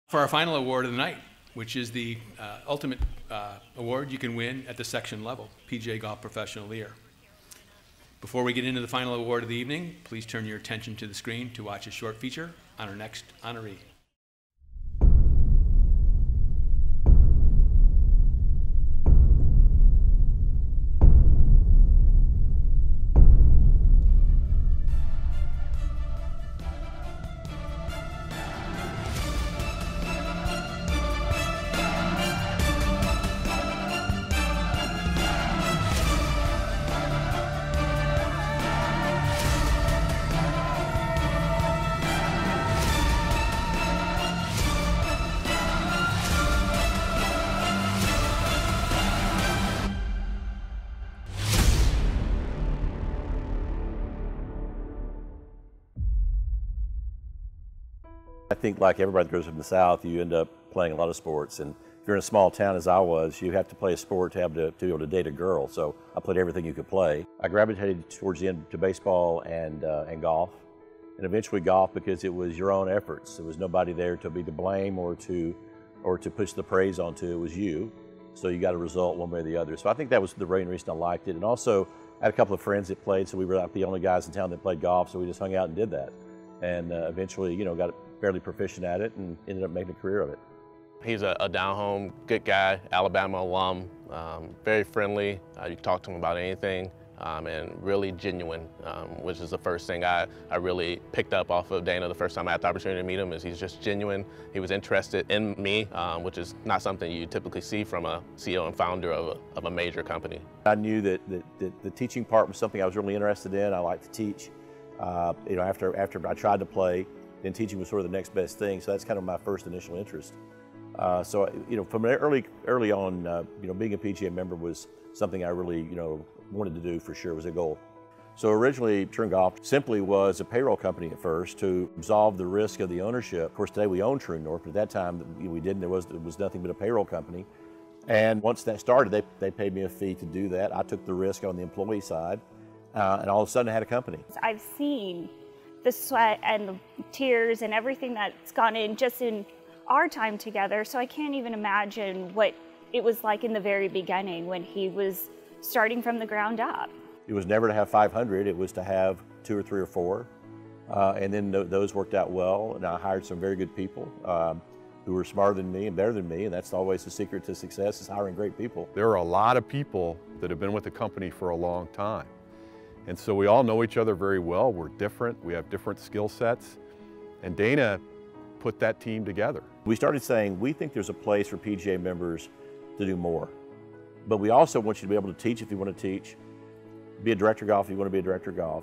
For our final award of the night, which is the ultimate award you can win at the section level, PGA Golf Professional of the Year. Before we get into the final award of the evening, please turn your attention to the screen to watch a short feature on our next honoree. I think like everybody that grows up in the South, you end up playing a lot of sports. And if you're in a small town as I was, you have to play a sport to be able to date a girl. So I played everything you could play. I gravitated towards the end to baseball and golf, and eventually golf because it was your own efforts. There was nobody there to be to blame or to push the praise onto. It was you. So you got a result one way or the other. So I think that was the main reason I liked it. And also, I had a couple of friends that played, so we were like the only guys in town that played golf, so we just hung out and did that. And eventually, got fairly proficient at it and ended up making a career of it. He's a down-home, good guy, Alabama alum, very friendly. You can talk to him about anything, and really genuine, which is the first thing I really picked up off of Dana the first time I had the opportunity to meet him, is he's just genuine. He was interested in me, which is not something you typically see from a CEO and founder of a major company. I knew that the teaching part was something I was really interested in. I like to teach. After I tried to play, then teaching was sort of the next best thing. So that's kind of my first initial interest. From early on, being a PGA member was something I really, wanted to do for sure. It was a goal. So originally, Troon Golf simply was a payroll company at first to absolve the risk of the ownership. Of course, today we own Troon North, but at that time we didn't. It was nothing but a payroll company. And once that started, they paid me a fee to do that. I took the risk on the employee side. And all of a sudden I had a company. I've seen the sweat and the tears and everything that's gone in just in our time together, so I can't even imagine what it was like in the very beginning when he was starting from the ground up. It was never to have 500, it was to have 2 or 3 or 4. And then those worked out well, and I hired some very good people who were smarter than me and better than me, and that's always the secret to success, is hiring great people. There are a lot of people that have been with the company for a long time. And so we all know each other very well. We're different, we have different skill sets, and Dana put that team together. We started saying, we think there's a place for PGA members to do more. But we also want you to be able to teach if you want to teach, be a director of golf if you want to be a director of golf,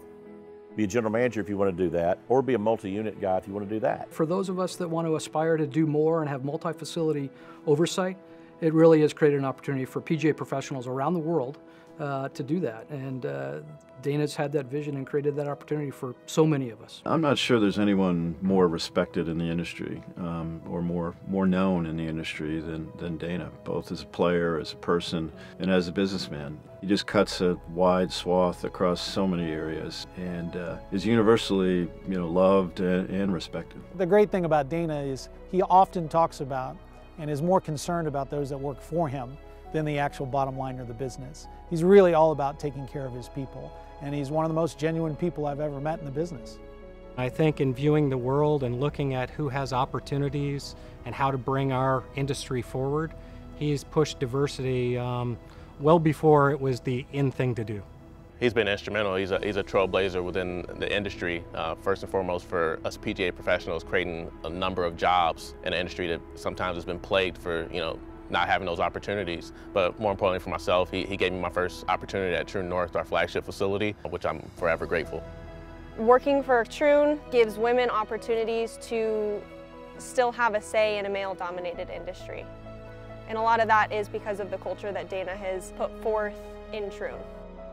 be a general manager if you want to do that, or be a multi-unit guy if you want to do that. For those of us that want to aspire to do more and have multi-facility oversight, it really has created an opportunity for PGA professionals around the world to do that. And Dana's had that vision and created that opportunity for so many of us. I'm not sure there's anyone more respected in the industry or more known in the industry than Dana, both as a player, as a person, and as a businessman. He just cuts a wide swath across so many areas and is universally loved and respected. The great thing about Dana is he often talks about and is more concerned about those that work for him than the actual bottom line of the business. He's really all about taking care of his people, and he's one of the most genuine people I've ever met in the business. I think in viewing the world and looking at who has opportunities and how to bring our industry forward, he's pushed diversity well before it was the in thing to do. He's been instrumental. He's a trailblazer within the industry, first and foremost for us PGA professionals, creating a number of jobs in an industry that sometimes has been plagued for, not having those opportunities. But more importantly for myself, he gave me my first opportunity at Troon North, our flagship facility, which I'm forever grateful. Working for Troon gives women opportunities to still have a say in a male-dominated industry. And a lot of that is because of the culture that Dana has put forth in Troon.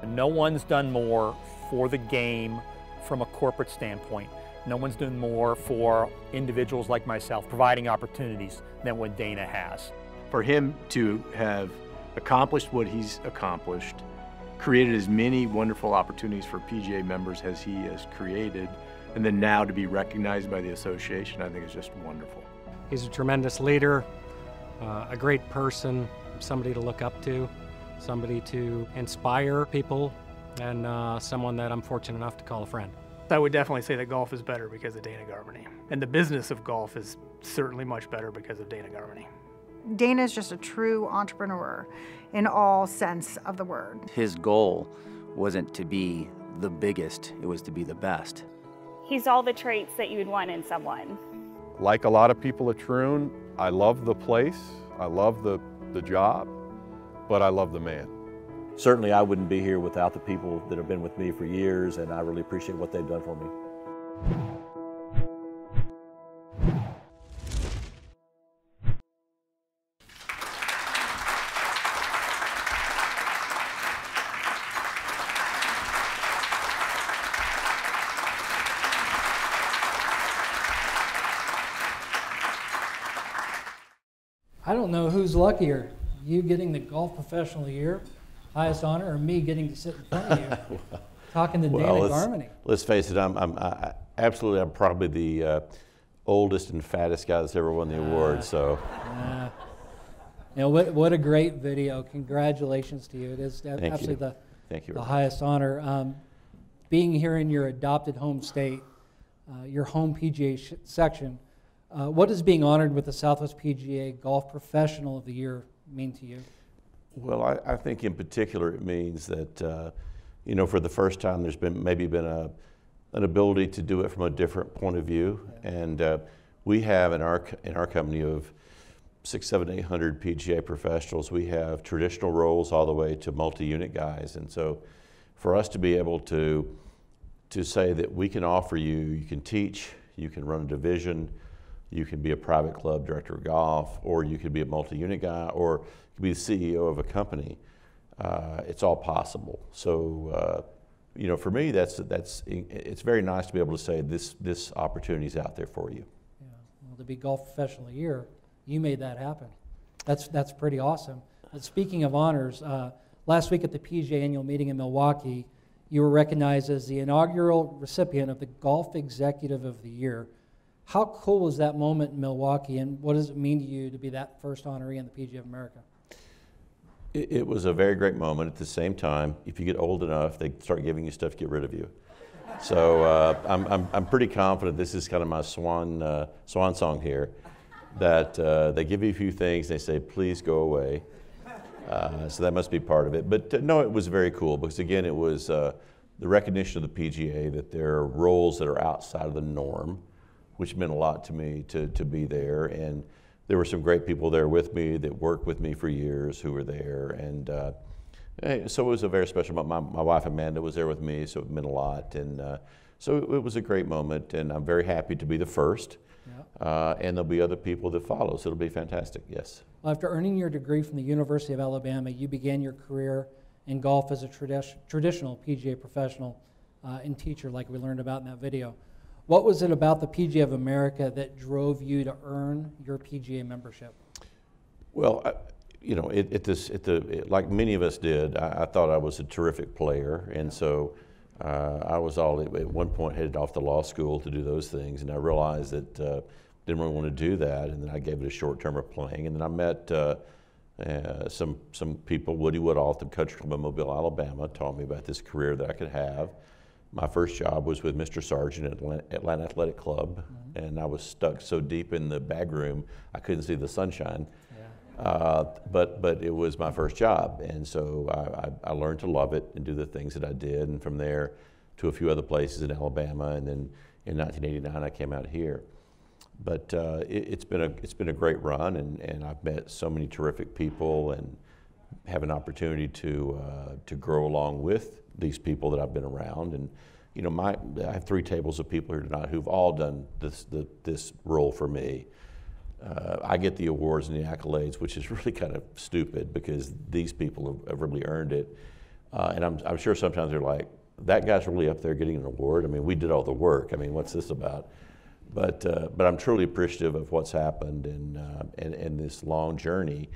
No one's done more for the game from a corporate standpoint. No one's done more for individuals like myself, providing opportunities, than what Dana has. For him to have accomplished what he's accomplished, created as many wonderful opportunities for PGA members as he has created, and then now to be recognized by the association, I think is just wonderful. He's a tremendous leader, a great person, somebody to look up to, somebody to inspire people, and someone that I'm fortunate enough to call a friend. I would definitely say that golf is better because of Dana Garmany. And the business of golf is certainly much better because of Dana Garmany. Dana is just a true entrepreneur in all sense of the word. His goal wasn't to be the biggest, it was to be the best. He's all the traits that you would want in someone. Like a lot of people at Troon, I love the place, I love the job, but I love the man. Certainly I wouldn't be here without the people that have been with me for years, and I really appreciate what they've done for me. I don't know who's luckier, you getting the Golf Professional of the Year, highest honor, or me getting to sit in front of you, talking to Dana Garmany. Let's face it, I'm probably the oldest and fattest guy that's ever won the award. So, you know, what a great video! Congratulations to you. It is absolutely the highest honor. Being here in your adopted home state, your home PGA section. What does being honored with the Southwest PGA Golf Professional of the Year mean to you? Well, I think in particular it means that, you know, for the first time there's been an ability to do it from a different point of view. And we have in our company of 600, 700, 800 PGA professionals, we have traditional roles all the way to multi-unit guys. And so for us to be able to say that we can offer you can teach, you can run a division, you can be a private club director of golf, or you could be a multi-unit guy, or you could be the CEO of a company. It's all possible. So, you know, for me, it's very nice to be able to say this opportunity is out there for you. Yeah. Well, to be Golf Professional of the Year, you made that happen. That's pretty awesome. But speaking of honors, last week at the PGA annual meeting in Milwaukee, you were recognized as the inaugural recipient of the Golf Executive of the Year. How cool was that moment in Milwaukee, and what does it mean to you to be that first honoree in the PGA of America? It was a very great moment. At the same time, if you get old enough, they start giving you stuff to get rid of you. So I'm pretty confident this is kind of my swan song here, that they give you a few things, they say, please go away. So that must be part of it. But no, it was very cool because, again, it was the recognition of the PGA that there are roles that are outside of the norm, which meant a lot to me to be there. And there were some great people there with me that worked with me for years who were there. And so it was a very special moment. My wife Amanda was there with me, so it meant a lot. And so it was a great moment, and I'm very happy to be the first. Yep. And there'll be other people that follow, so it'll be fantastic, yes. Well, after earning your degree from the University of Alabama, you began your career in golf as a traditional PGA professional and teacher, like we learned about in that video. What was it about the PGA of America that drove you to earn your PGA membership? Well, you know, like many of us did, I thought I was a terrific player, and so I was at one point headed off to law school to do those things, and I realized that didn't really want to do that, and then I gave it a short term of playing, and then I met some people. Woody Woodall at the Country Club in Mobile, Alabama, taught me about this career that I could have. My first job was with Mr. Sargent at Atlanta Athletic Club, and I was stuck so deep in the bag room I couldn't see the sunshine. Yeah. But it was my first job, and so I learned to love it and do the things that I did, and from there to a few other places in Alabama, and then in 1989 I came out here. But it's been a great run, and I've met so many terrific people and have an opportunity to grow along with these people that I've been around. And you know, I have 3 tables of people here tonight who've all done this role for me. I get the awards and the accolades, which is really kind of stupid because these people have really earned it. And I'm sure sometimes they're like, that guy's really up there getting an award. I mean, we did all the work. I mean, what's this about? But I'm truly appreciative of what's happened in this long journey.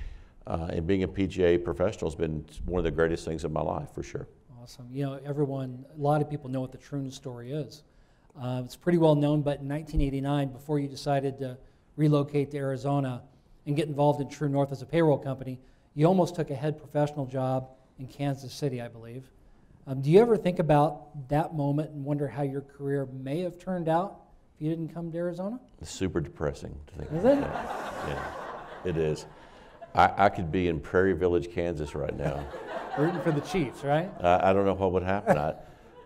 And being a PGA professional has been one of the greatest things of my life, for sure. Awesome. You know, a lot of people know what the Troon story is. It's pretty well known, but in 1989, before you decided to relocate to Arizona and get involved in True North as a payroll company, you almost took a head professional job in Kansas City, I believe. Do you ever think about that moment and wonder how your career may have turned out if you didn't come to Arizona? It's super depressing to think Is about it? that. Yeah, it is. I could be in Prairie Village, Kansas right now. Rooting for the Chiefs, right? I don't know what would happen.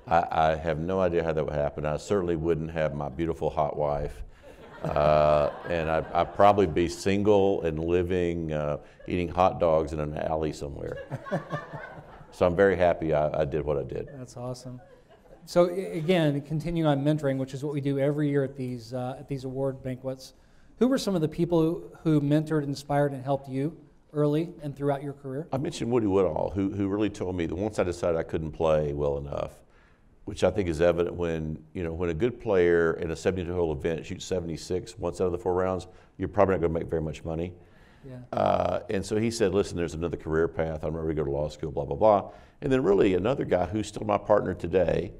I have no idea how that would happen. I certainly wouldn't have my beautiful hot wife. And I'd probably be single and living, eating hot dogs in an alley somewhere. So I'm very happy I did what I did. That's awesome. So again, continuing on mentoring, which is what we do every year at these award banquets, who were some of the people who mentored, inspired, and helped you early and throughout your career? I mentioned Woody Woodall, who really told me that once I decided I couldn't play well enough, which I think is evident when a good player in a 72-hole event shoots 76 once out of the 4 rounds, you're probably not going to make very much money. Yeah. And so he said, listen, there's another career path. I'm ready to go to law school, blah, blah, blah. And then really another guy who's still my partner today,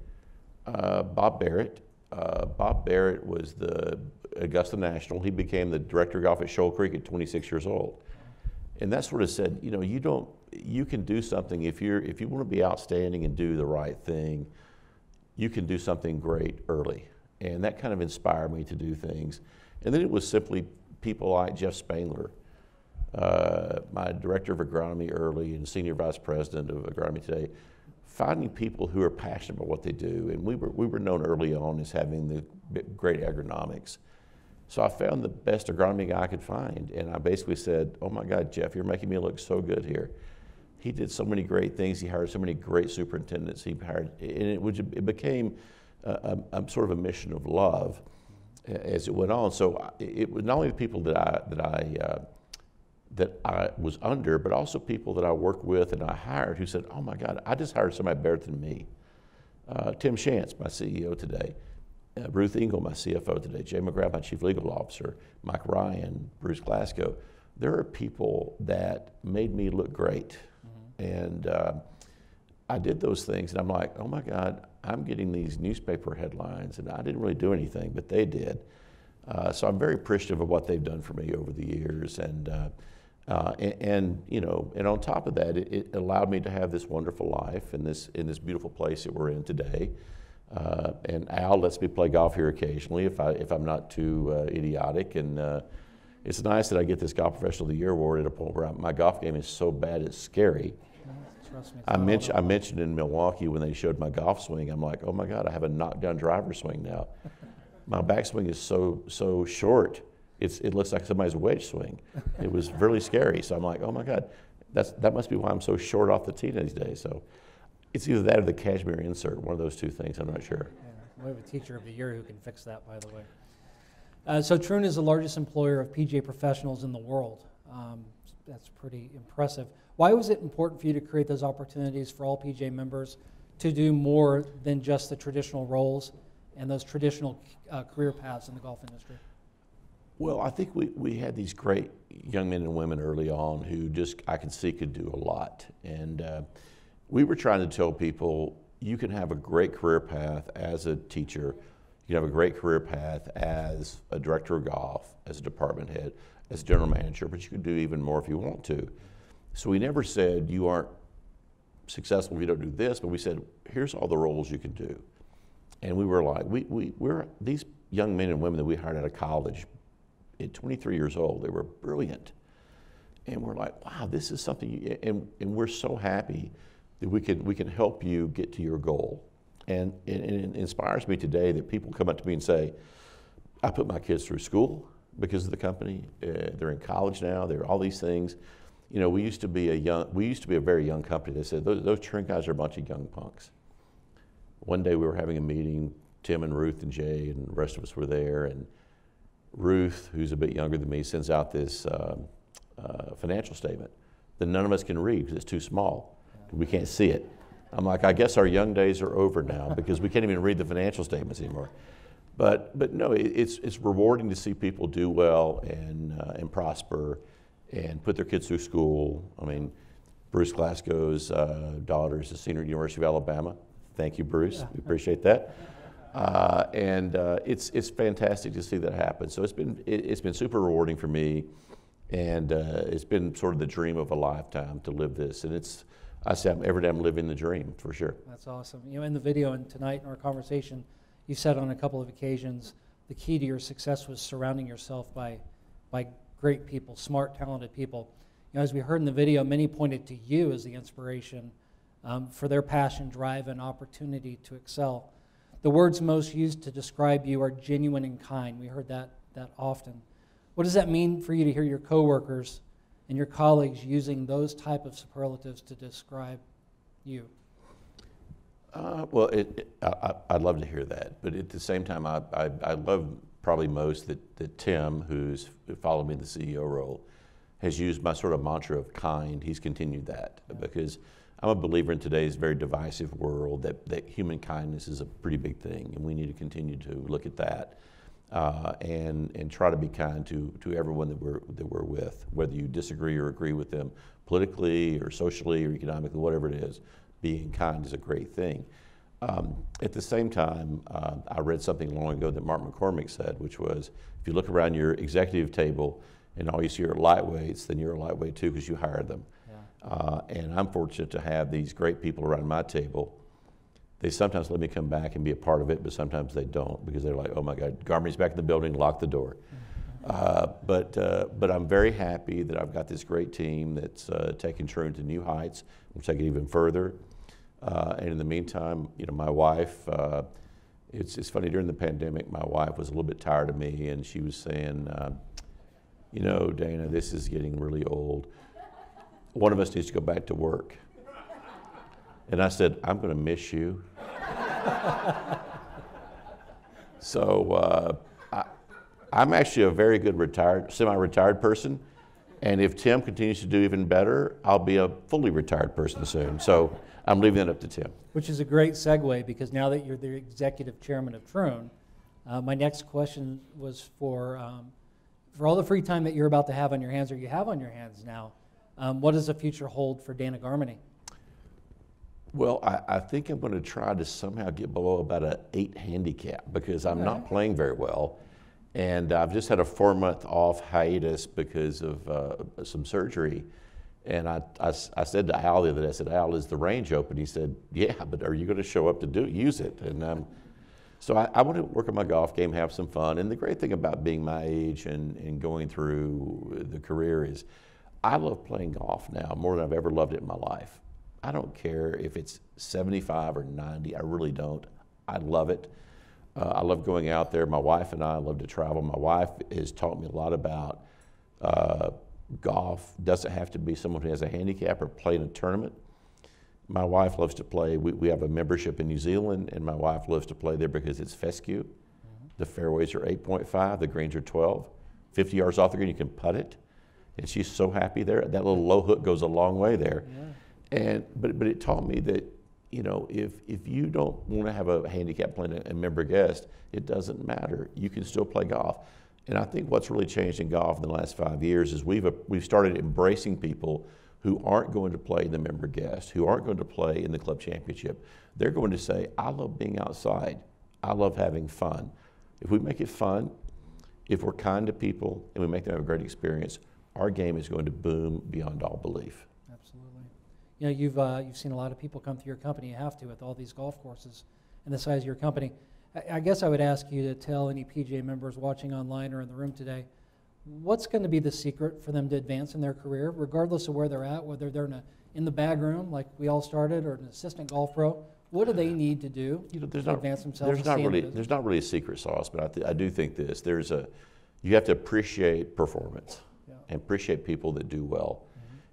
Bob Barrett. Bob Barrett was the Augusta National. He became the director of golf at Shoal Creek at 26 years old. And that sort of said, you can do something if you want to be outstanding and do the right thing, you can do something great early. And that kind of inspired me to do things. And then it was simply people like Jeff Spangler, my director of agronomy early and senior vice president of agronomy today, finding people who are passionate about what they do. And we were known early on as having the great agronomics. So I found the best agronomy guy I could find. And I basically said, oh my God, Jeff, you're making me look so good here. He did so many great things. He hired so many great superintendents. He hired, and it became a sort of a mission of love as it went on. So it was not only the people that I was under, but also people that I worked with and I hired who said, oh my God, I just hired somebody better than me. Tim Shantz, my CEO today. Ruth Engel, my CFO today. Jay McGrath, my Chief Legal Officer. Mike Ryan, Bruce Glasgow. There are people that made me look great. And I did those things, and I'm like, oh my God, I'm getting these newspaper headlines, and I didn't really do anything, but they did. So I'm very appreciative of what they've done for me over the years, and on top of that, it allowed me to have this wonderful life in this beautiful place that we're in today. And Al lets me play golf here occasionally if I'm not too idiotic, and it's nice that I get this Golf Professional of the Year award at a point where my golf game is so bad it's scary. I mentioned in Milwaukee when they showed my golf swing, I'm like, oh my God, I have a knockdown driver swing now. My backswing is so short, it looks like somebody's wedge swing. It was really scary. So I'm like, oh my God, that must be why I'm so short off the tee these days. So it's either that or the cashmere insert, one of those two things, I'm not sure. Yeah, we have a teacher of the year who can fix that, by the way. So Troon is the largest employer of PGA professionals in the world. That's pretty impressive. Why was it important for you to create those opportunities for all PGA members to do more than just the traditional roles and those traditional career paths in the golf industry? Well, I think we had these great young men and women early on who I could see could do a lot. And we were trying to tell people, you can have a great career path as a teacher, you can have a great career path as a director of golf, as a department head, as a general manager, but you can do even more if you want to. So we never said you aren't successful if you don't do this, but we said, here's all the roles you can do. And we were like, we're these young men and women that we hired out of college at 23 years old, they were brilliant. And we're like, wow, this is something, and we're so happy that we can help you get to your goal. And it inspires me today that people come up to me and say, I put my kids through school because of the company. They're in college now. They're all these things. You know, we used to be a very young company. They said those Troon guys are a bunch of young punks. One day we were having a meeting. Tim and Ruth and Jay and the rest of us were there. And Ruth, who's a bit younger than me, sends out this financial statement that none of us can read because it's too small. We can't see it. I'm like, I guess our young days are over now because we can't even read the financial statements anymore. But no, it's rewarding to see people do well and prosper and put their kids through school. I mean, Bruce Glasgow's daughter is a senior at the University of Alabama. Thank you, Bruce. We appreciate that. It's fantastic to see that happen. So it's been super rewarding for me, and it's been sort of the dream of a lifetime to live this. And I say every day I'm living the dream for sure. That's awesome. You know, in the video and tonight in our conversation, you said on a couple of occasions the key to your success was surrounding yourself by great people, smart, talented people. You know, as we heard in the video, many pointed to you as the inspiration for their passion, drive, and opportunity to excel. The words most used to describe you are genuine and kind. We heard that often. What does that mean for you to hear your coworkers and your colleagues using those type of superlatives to describe you? Well, I'd love to hear that, but at the same time, I love probably most that Tim, who's followed me in the CEO role, has used my sort of mantra of kind. He's continued that because I'm a believer in today's very divisive world that human kindness is a pretty big thing, and we need to continue to look at that and try to be kind to everyone that we're with, whether you disagree or agree with them politically or socially or economically, whatever it is. Being kind is a great thing. At the same time, I read something long ago that Mark McCormick said, which was, if you look around your executive table and all you see are lightweights, then you're a lightweight too because you hired them. Yeah. And I'm fortunate to have these great people around my table. They sometimes let me come back and be a part of it, but sometimes they don't because they're like, oh my God, Garmany's back in the building, lock the door. But I'm very happy that I've got this great team that's taking Troon to new heights. We'll take it even further. And in the meantime, you know, my wife, it's funny, during the pandemic, my wife was a little bit tired of me, and she was saying, you know, Dana, this is getting really old. One of us needs to go back to work. And I said, I'm going to miss you. So I'm actually a very good semi-retired person. And if Tim continues to do even better, I'll be a fully retired person soon. So I'm leaving that up to Tim. Which is a great segue, because now that you're the executive chairman of Troon, my next question was for all the free time that you're about to have on your hands, or you have on your hands now, what does the future hold for Dana Garmany? Well, I think I'm going to try to somehow get below about an 8 handicap because I'm not playing very well. And I've just had a 4-month off hiatus because of some surgery. And I said to Al the other day, I said, Al, is the range open? He said, yeah, but are you going to show up to use it? And so I want to work on my golf game, have some fun. And the great thing about being my age and going through the career is I love playing golf now more than I've ever loved it in my life. I don't care if it's 75 or 90, I really don't. I love it. I love going out there. My wife and I love to travel. My wife has taught me a lot about golf. Doesn't have to be someone who has a handicap or play in a tournament. My wife loves to play. We have a membership in New Zealand, and my wife loves to play there because it's fescue. The fairways are 8.5, the greens are 12. 50 yards off the green, you can putt it. And she's so happy there. That little low hook goes a long way there. Yeah. But it taught me that, you know, if you don't want to have a handicap playing a member guest, it doesn't matter. You can still play golf. And I think what's really changed in golf in the last 5 years is we've started embracing people who aren't going to play in the member guest, who aren't going to play in the club championship. They're going to say, I love being outside. I love having fun. If we make it fun, if we're kind to people and we make them have a great experience, our game is going to boom beyond all belief. Absolutely. You know, you've seen a lot of people come through your company. You have to, with all these golf courses and the size of your company. I guess I would ask you to tell any PGA members watching online or in the room today, what's going to be the secret for them to advance in their career, regardless of where they're at, whether they're in the bag room like we all started, or an assistant golf pro? What do they need to do to advance themselves? There's not really a secret sauce, but I do think this. You have to appreciate performance and appreciate people that do well.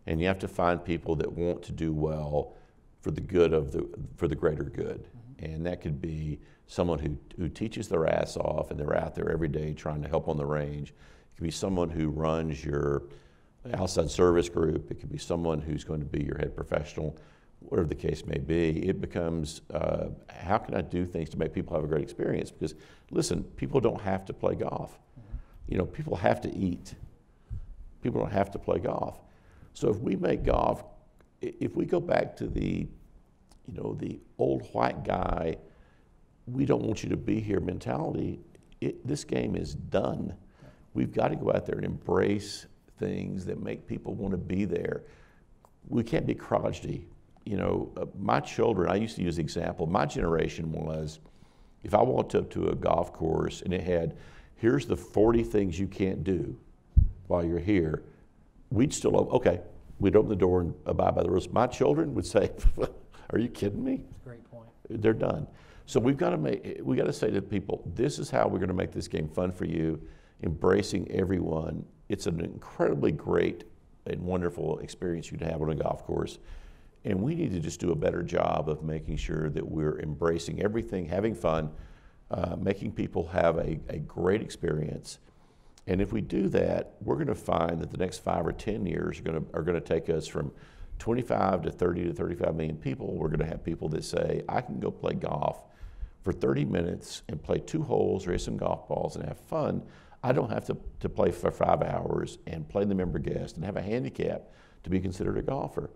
And you have to find people that want to do well for the good for the greater good. And that could be someone who teaches their ass off and they're out there every day trying to help on the range. It could be someone who runs your outside service group. It could be someone who's going to be your head professional, whatever the case may be. It becomes, how can I do things to make people have a great experience? Because listen, people don't have to play golf. You know, people have to eat. People don't have to play golf. So if we make golf, if we go back to the old white guy we don't want you to be here mentality, this game is done. We've got to go out there and embrace things that make people want to be there. We can't be crotchety. You know, my children, I used to use the example, my generation was, if I walked up to a golf course and it had, here's the 40 things you can't do while you're here, we'd still, okay, we'd open the door and abide by the rules. My children would say, are you kidding me? That's a great point. They're done. So we got to say to people, this is how we're going to make this game fun for you, embracing everyone. It's an incredibly great and wonderful experience you can have on a golf course. And we need to just do a better job of making sure that we're embracing everything, having fun, making people have a great experience. And if we do that, we're going to find that the next 5 or 10 years are going to take us from 25 to 30 to 35 million people. We're going to have people that say, I can go play golf for 30 minutes and play 2 holes, raise some golf balls, and have fun. I don't have to play for 5 hours and play the member guest and have a handicap to be considered a golfer.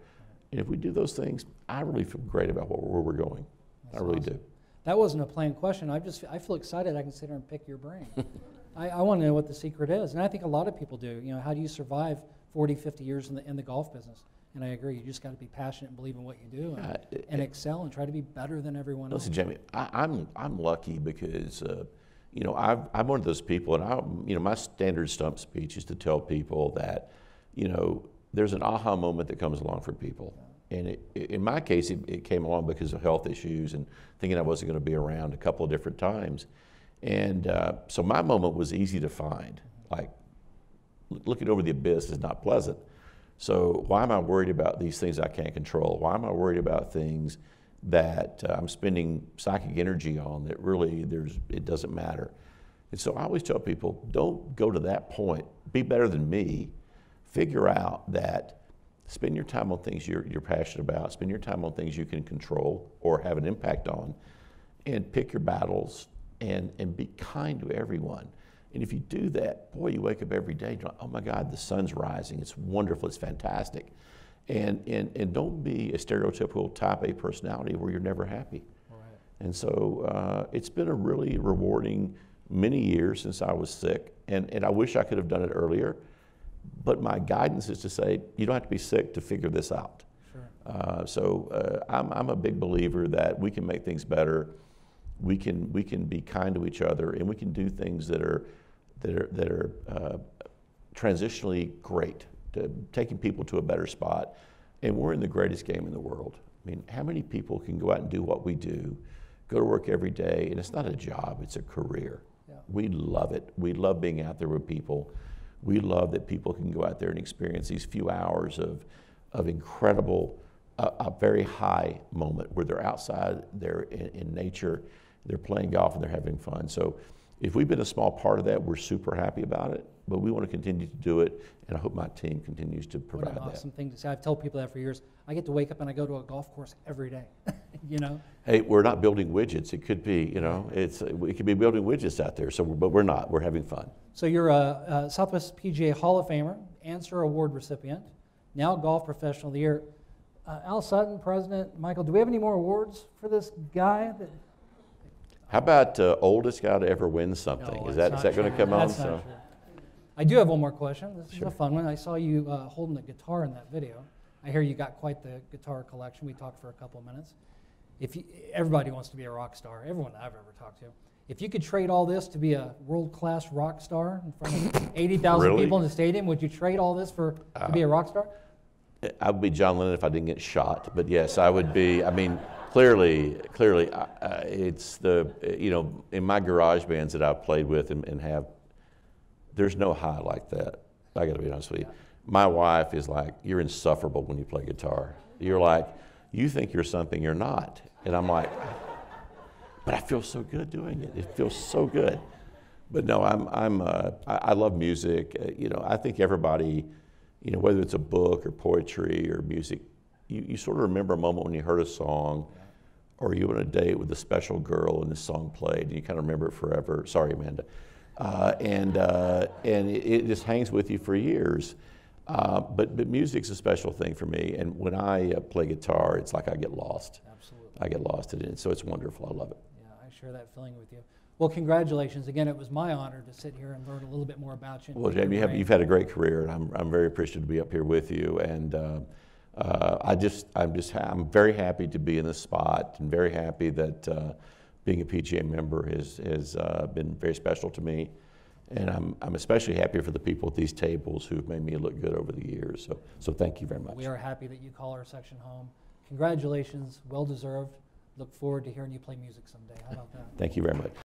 And if we do those things, I really feel great about where we're going. That's I really awesome. do. That wasn't a planned question. I feel excited I can sit here and pick your brain. I want to know what the secret is. And I think a lot of people do. You know, how do you survive 40, 50 years in the golf business? And I agree, you just got to be passionate and believe in what you do and excel and try to be better than everyone else. Listen, Jamie, I'm lucky because, you know, I'm one of those people, and you know, my standard stump speech is to tell people that, you know, there's an aha moment that comes along for people. And in my case, it came along because of health issues and thinking I wasn't going to be around a couple of different times. And so my moment was easy to find. Like, looking over the abyss is not pleasant. So why am I worried about these things I can't control? Why am I worried about things that I'm spending psychic energy on that really it doesn't matter? And so I always tell people, don't go to that point. Be better than me. Figure out that spend your time on things you're passionate about, spend your time on things you can control or have an impact on, and pick your battles and be kind to everyone. And if you do that, boy, you wake up every day, and oh my God, the sun's rising, it's wonderful, it's fantastic. And don't be a stereotypical type A personality where you're never happy. Right. And so it's been a really rewarding many years since I was sick, and I wish I could have done it earlier. But my guidance is to say, you don't have to be sick to figure this out. Sure. So I'm a big believer that we can make things better. We can be kind to each other, and we can do things that are transitionally great, to taking people to a better spot. And we're in the greatest game in the world. I mean, how many people can go out and do what we do, go to work every day, and it's not a job, it's a career. Yeah. We love it. We love being out there with people. We love that people can go out there and experience these few hours of incredible, a very high moment where they're outside, they're in nature, they're playing golf, and they're having fun. So if we've been a small part of that, we're super happy about it, but we want to continue to do it, and I hope my team continues to provide that. What an awesome thing to say. I've told people that for years. I get to wake up and I go to a golf course every day, you know? Hey, we're not building widgets. It could be, you know, we could be building widgets out there, but we're not. We're having fun. So you're a Southwest PGA Hall of Famer, Answer Award recipient, now Golf Professional of the Year. Al Sutton, President, Michael, do we have any more awards for this guy? How about oldest guy to ever win something? No, is that going to come on? So. I do have one more question. This is a fun one. I saw you holding the guitar in that video. I hear you got quite the guitar collection. We talked for a couple of minutes. Everybody wants to be a rock star, everyone I've ever talked to. If you could trade all this to be a world-class rock star in front of 80,000 people in the stadium, would you trade all this to be a rock star? I would be John Lennon if I didn't get shot, but yes, I would be. I mean, clearly, it's the, you know, in my garage bands that I've played with and have, there's no high like that. I got to be honest with you. My wife is like, you're insufferable when you play guitar. You're like, you think you're something you're not. And I'm like, but I feel so good doing it. It feels so good. But no, I love music. You know, I think everybody, you know, whether it's a book or poetry or music, you sort of remember a moment when you heard a song, or you went on a date with a special girl and this song played, and you kind of remember it forever. Sorry, Amanda. And it just hangs with you for years. But music's a special thing for me, and when I play guitar, it's like I get lost. Absolutely. I get lost in it, so it's wonderful. I love it. Yeah, I share that feeling with you. Well, congratulations. Again, it was my honor to sit here and learn a little bit more about you. Well, Jamie, you've had a great career, and I'm very appreciative to be up here with you. And I'm very happy to be in this spot, and very happy that being a PGA member has been very special to me. And I'm especially happy for the people at these tables who've made me look good over the years. So thank you very much. We are happy that you call our section home. Congratulations, well deserved. Look forward to hearing you play music someday. How about that? Thank you very much.